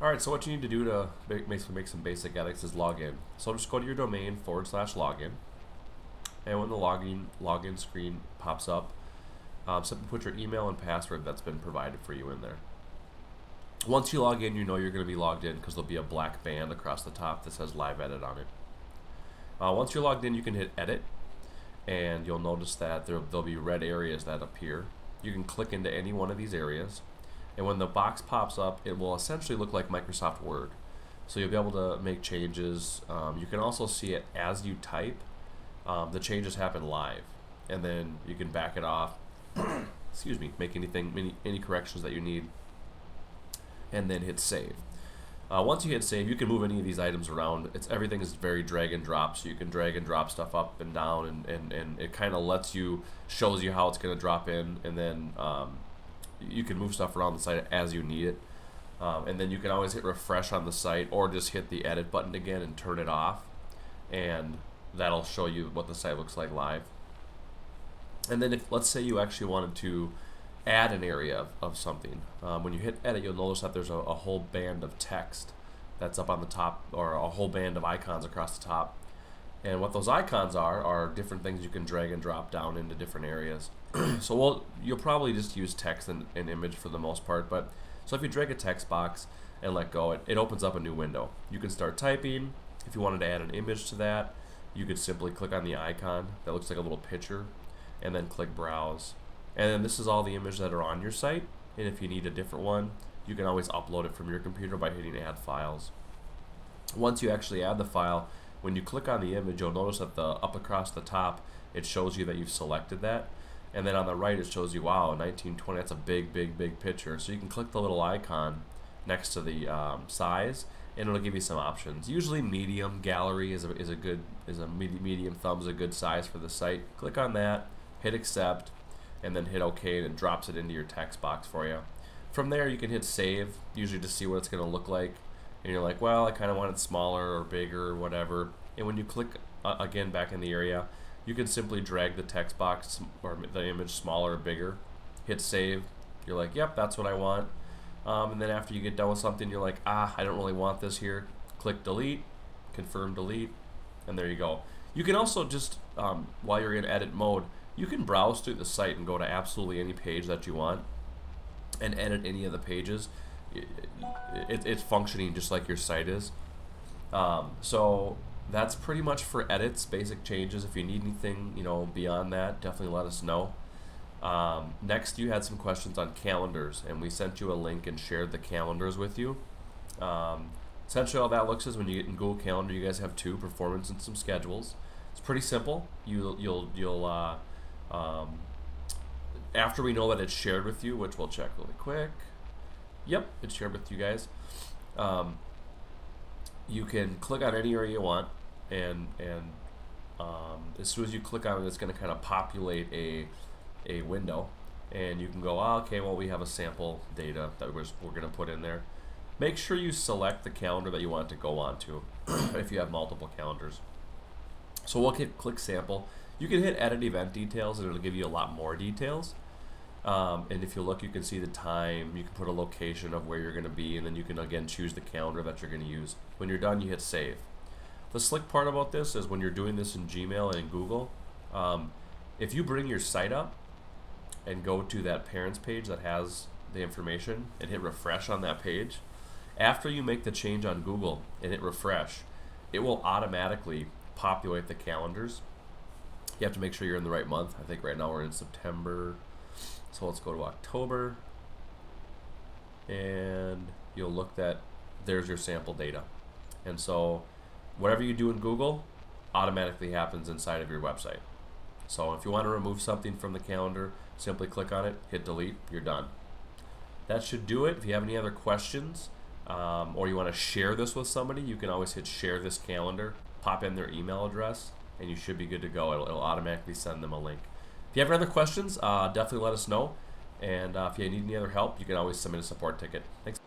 Alright, so what you need to do to make some basic edits is log in. So just go to your domain /login, and when the login screen pops up, simply put your email and password that's been provided for you in there. Once you log in, you know you're going to be logged in because there'll be a black band across the top that says Live Edit on it. Once you're logged in, you can hit Edit, and you'll notice that there'll be red areas that appear. You can click into any one of these areas, and when the box pops up, it will essentially look like Microsoft Word. So you'll be able to make changes. You can also see it as you type. The changes happen live, and then you can back it off. Excuse me. Make any corrections that you need, and then hit save. Once you hit save, you can move any of these items around. Everything is very drag and drop, so you can drag and drop stuff up and down, and it kind of shows you how it's going to drop in, and then you can move stuff around the site as you need it. And then you can always hit refresh on the site, or just hit the edit button again and turn it off, and that'll show you what the site looks like live. And then let's say you actually wanted to add an area of something. When you hit edit, you'll notice that there's a whole band of text that's up on the top, or a whole band of icons across the top. And what those icons are different things you can drag and drop down into different areas. So you'll probably just use text and image for the most part, but so if you drag a text box and let go, it opens up a new window. You can start typing. If you wanted to add an image to that, you could simply click on the icon that looks like a little picture, and then click browse. And then this is all the images that are on your site, and if you need a different one, you can always upload it from your computer by hitting add files. Once you actually add the file, when you click on the image, you'll notice that up across the top, it shows you that you've selected that, and then on the right it shows you, wow, 1920, that's a big picture. So you can click the little icon next to the size, and it'll give you some options. Usually medium gallery medium thumb is a good size for the site. Click on that, hit accept, and then hit OK, and it drops it into your text box for you. From there, you can hit save, usually to see what it's going to look like. And you're like, well, I kind of want it smaller or bigger or whatever. And when you click again back in the area, you can simply drag the text box or the image smaller or bigger. Hit save. You're like, yep, that's what I want. And then after you get done with something, you're like, I don't really want this here. Click delete, confirm delete, and there you go. You can also just, while you're in edit mode, you can browse through the site and go to absolutely any page that you want and edit any of the pages. It's functioning just like your site is. So that's pretty much for edits, basic changes. If you need anything, beyond that, definitely let us know. Next, you had some questions on calendars, and we sent you a link and shared the calendars with you. Essentially, all that looks is when you get in Google Calendar, you guys have two: performance and some schedules. It's pretty simple. You'll after we know that it's shared with you, which we'll check really quick. Yep, it's shared with you guys. You can click on any area you want, and as soon as you click on it, it's going to kind of populate a window, and you can go, okay, well, we have a sample data that we're going to put in there. Make sure you select the calendar that you want to go on to if you have multiple calendars. So we'll click sample. You can hit edit event details, and it'll give you a lot more details. And if you look, you can see the time. You can put a location of where you're going to be, and then you can again choose the calendar that you're going to use. When you're done, you hit save. The slick part about this is when you're doing this in Gmail and in Google, if you bring your site up and go to that parents page that has the information and hit refresh on that page, after you make the change on Google and hit refresh, it will automatically populate the calendars. You have to make sure you're in the right month. I think right now we're in September. So let's go to October, and you'll look that there's your sample data. And so whatever you do in Google automatically happens inside of your website. So if you want to remove something from the calendar, simply click on it, hit delete, you're done. That should do it. If you have any other questions, or you want to share this with somebody, you can always hit share this calendar, pop in their email address, and you should be good to go. It'll automatically send them a link. If you have any other questions, definitely let us know. And if you need any other help, you can always submit a support ticket. Thanks.